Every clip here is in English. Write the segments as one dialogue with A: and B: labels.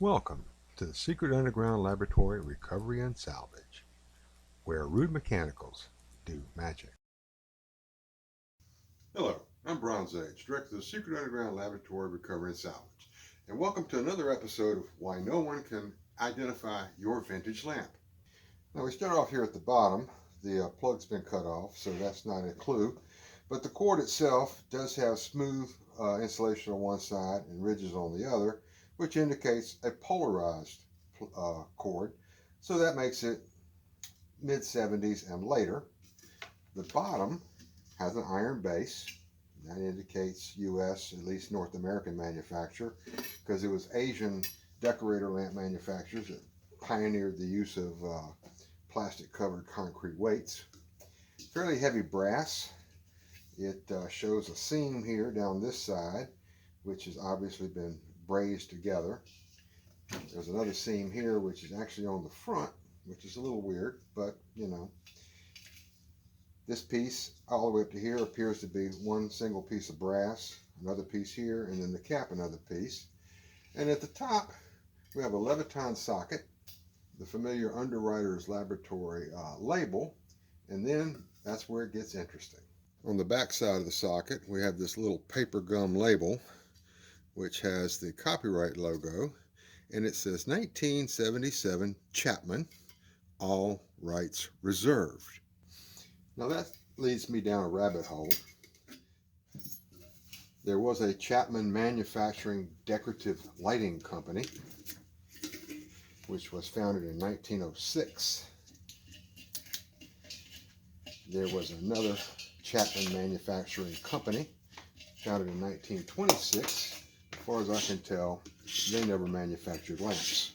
A: Welcome to the Secret Underground Laboratory Recovery and Salvage, where rude mechanicals do magic. Hello, I'm Bronze Age, Director of the Secret Underground Laboratory Recovery and Salvage, and welcome to another episode of Why No One Can Identify Your Vintage Lamp. Now we start off here at the bottom. The plug's been cut off, so that's not a clue, but the cord itself does have smooth insulation on one side and ridges on the other, which indicates a polarized cord. So that makes it mid 70s and later. The bottom has an iron base. That indicates US, at least North American manufacturer, because it was Asian decorator lamp manufacturers that pioneered the use of plastic covered concrete weights. Fairly heavy brass. It shows a seam here down this side, which has obviously been brazed together. There's another seam here, which is actually on the front, which is a little weird, but you know. This piece all the way up to here appears to be one single piece of brass, another piece here, and then the cap another piece. And at the top, we have a Leviton socket, the familiar Underwriter's Laboratory label, and then that's where it gets interesting. On the back side of the socket, we have this little paper gum label, which has the copyright logo, and it says 1977 Chapman, all rights reserved. Now that leads me down a rabbit hole. There was a Chapman Manufacturing Decorative Lighting Company, which was founded in 1906. There was another Chapman Manufacturing Company, founded in 1926. As far as I can tell, they never manufactured lamps.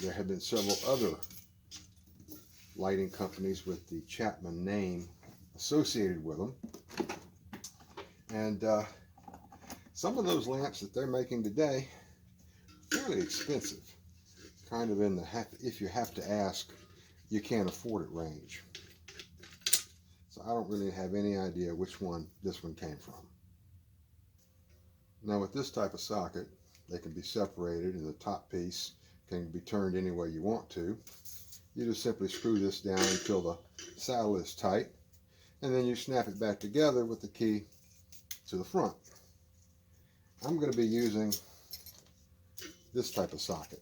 A: There have been several other lighting companies with the Chapman name associated with them. And some of those lamps that they're making today, fairly expensive. Kind of in the if you have to ask, you can't afford it range. So I don't really have any idea which one this one came from. Now with this type of socket, they can be separated and the top piece can be turned any way you want to. You just simply screw this down until the saddle is tight, and then you snap it back together with the key to the front. I'm going to be using this type of socket,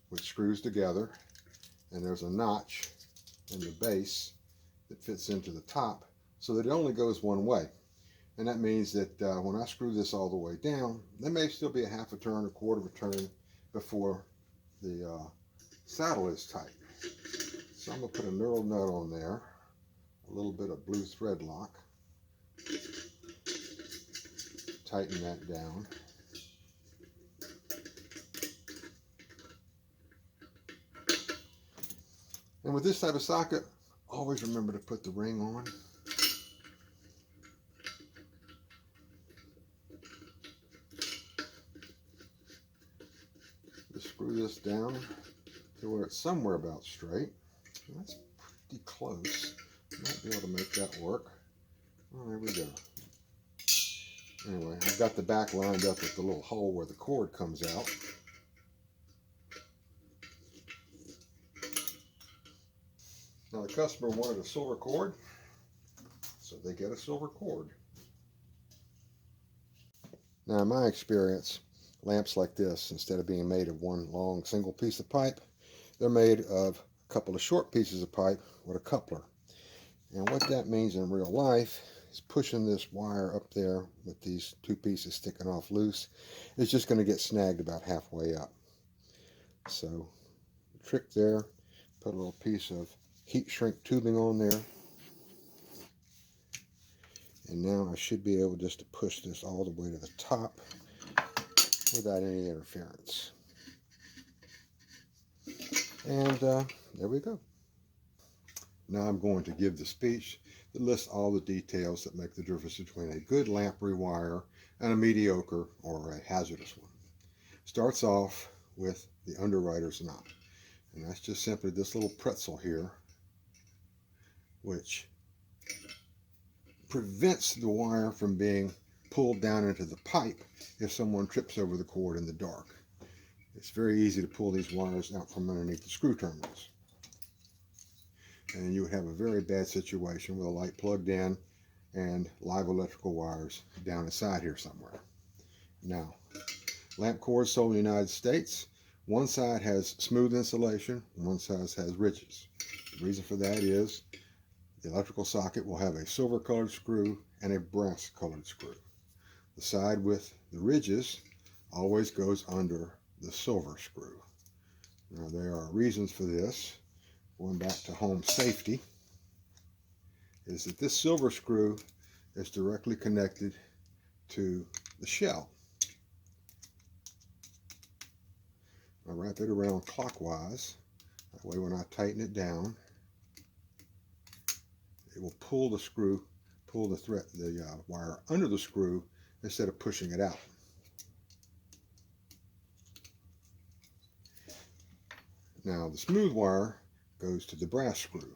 A: which screws together, and there's a notch in the base that fits into the top so that it only goes one way. And that means that when I screw this all the way down, there may still be a half a turn, a quarter of a turn before the saddle is tight. So I'm going to put a knurled nut on there, a little bit of blue thread lock, tighten that down. And with this type of socket, always remember to put the ring on. Just screw this down to where it's somewhere about straight. That's pretty close. Might be able to make that work. Oh, there we go. Anyway, I've got the back lined up with the little hole where the cord comes out. Now the customer wanted a silver cord, so they get a silver cord. Now in my experience, lamps like this, instead of being made of one long single piece of pipe, they're made of a couple of short pieces of pipe with a coupler. And what that means in real life is pushing this wire up there with these two pieces sticking off loose. It's just going to get snagged about halfway up. So the trick there, put a little piece of heat shrink tubing on there. And now I should be able just to push this all the way to the top without any interference. And there we go. Now I'm going to give the speech that lists all the details that make the difference between a good lamp rewire and a mediocre or a hazardous one. Starts off with the underwriter's knot. And that's just simply this little pretzel here, which prevents the wire from being pulled down into the pipe if someone trips over the cord in the dark. it's very easy to pull these wires out from underneath the screw terminals. And you would have a very bad situation with a light plugged in and live electrical wires down inside here somewhere. Now, lamp cores sold in the United States, one side has smooth insulation, one side has ridges. The reason for that is the electrical socket will have a silver colored screw and a brass colored screw. The side with the ridges always goes under the silver screw. Now, there are reasons for this. Going back to home safety, is that this silver screw is directly connected to the shell. I wrap it around clockwise. That way when I tighten it down, it will pull the screw, pull the wire under the screw instead of pushing it out. Now the smooth wire goes to the brass screw.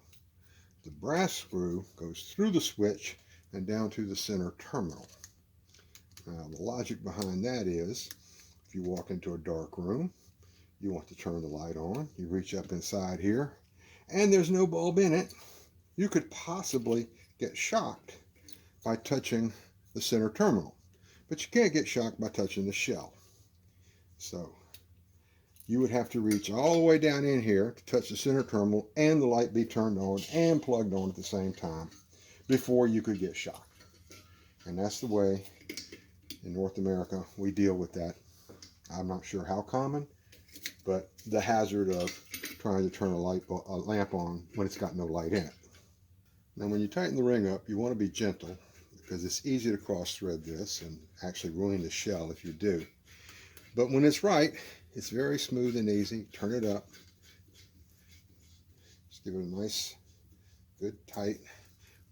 A: The brass screw goes through the switch and down to the center terminal. Now the logic behind that is, if you walk into a dark room, you want to turn the light on, you reach up inside here, and there's no bulb in it, you could possibly get shocked by touching the center terminal. But you can't get shocked by touching the shell. So you would have to reach all the way down in here to touch the center terminal and the light be turned on and plugged on at the same time before you could get shocked. And that's the way in North America we deal with that. I'm not sure how common, but the hazard of trying to turn a lamp on when it's got no light in it. Now when you tighten the ring up, you want to be gentle because it's easy to cross thread this and actually ruin the shell if you do. But when it's right, it's very smooth and easy. Turn it up. Just give it a nice, good tight.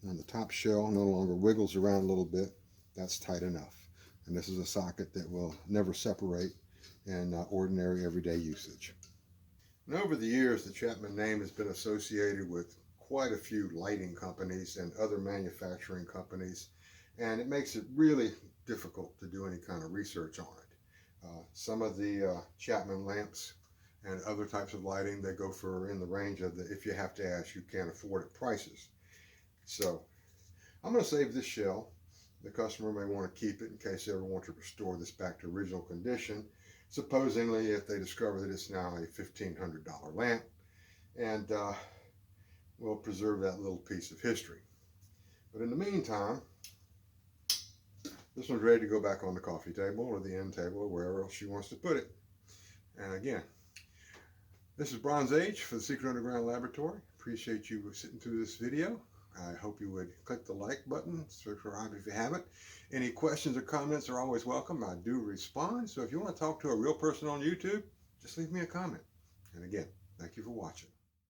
A: And the top shell no longer wiggles around a little bit. That's tight enough. And this is a socket that will never separate in ordinary everyday usage. And over the years, the Chapman name has been associated with quite a few lighting companies and other manufacturing companies, and it makes it really difficult to do any kind of research on it. Some of the Chapman lamps and other types of lighting, they go for in the range of the if you have to ask, you can't afford it prices. So I'm going to save this shell. The customer may want to keep it in case they ever want to restore this back to original condition, supposedly if they discover that it's now a $1,500 lamp, and we'll preserve that little piece of history. But in the meantime, this one's ready to go back on the coffee table or the end table or wherever else she wants to put it. And again, this is Bronze Age for the Secret Underground Laboratory. Appreciate you sitting through this video. I hope you would click the like button, subscribe if you haven't. Any questions or comments are always welcome. I do respond. So if you want to talk to a real person on YouTube, just leave me a comment. And again, thank you for watching.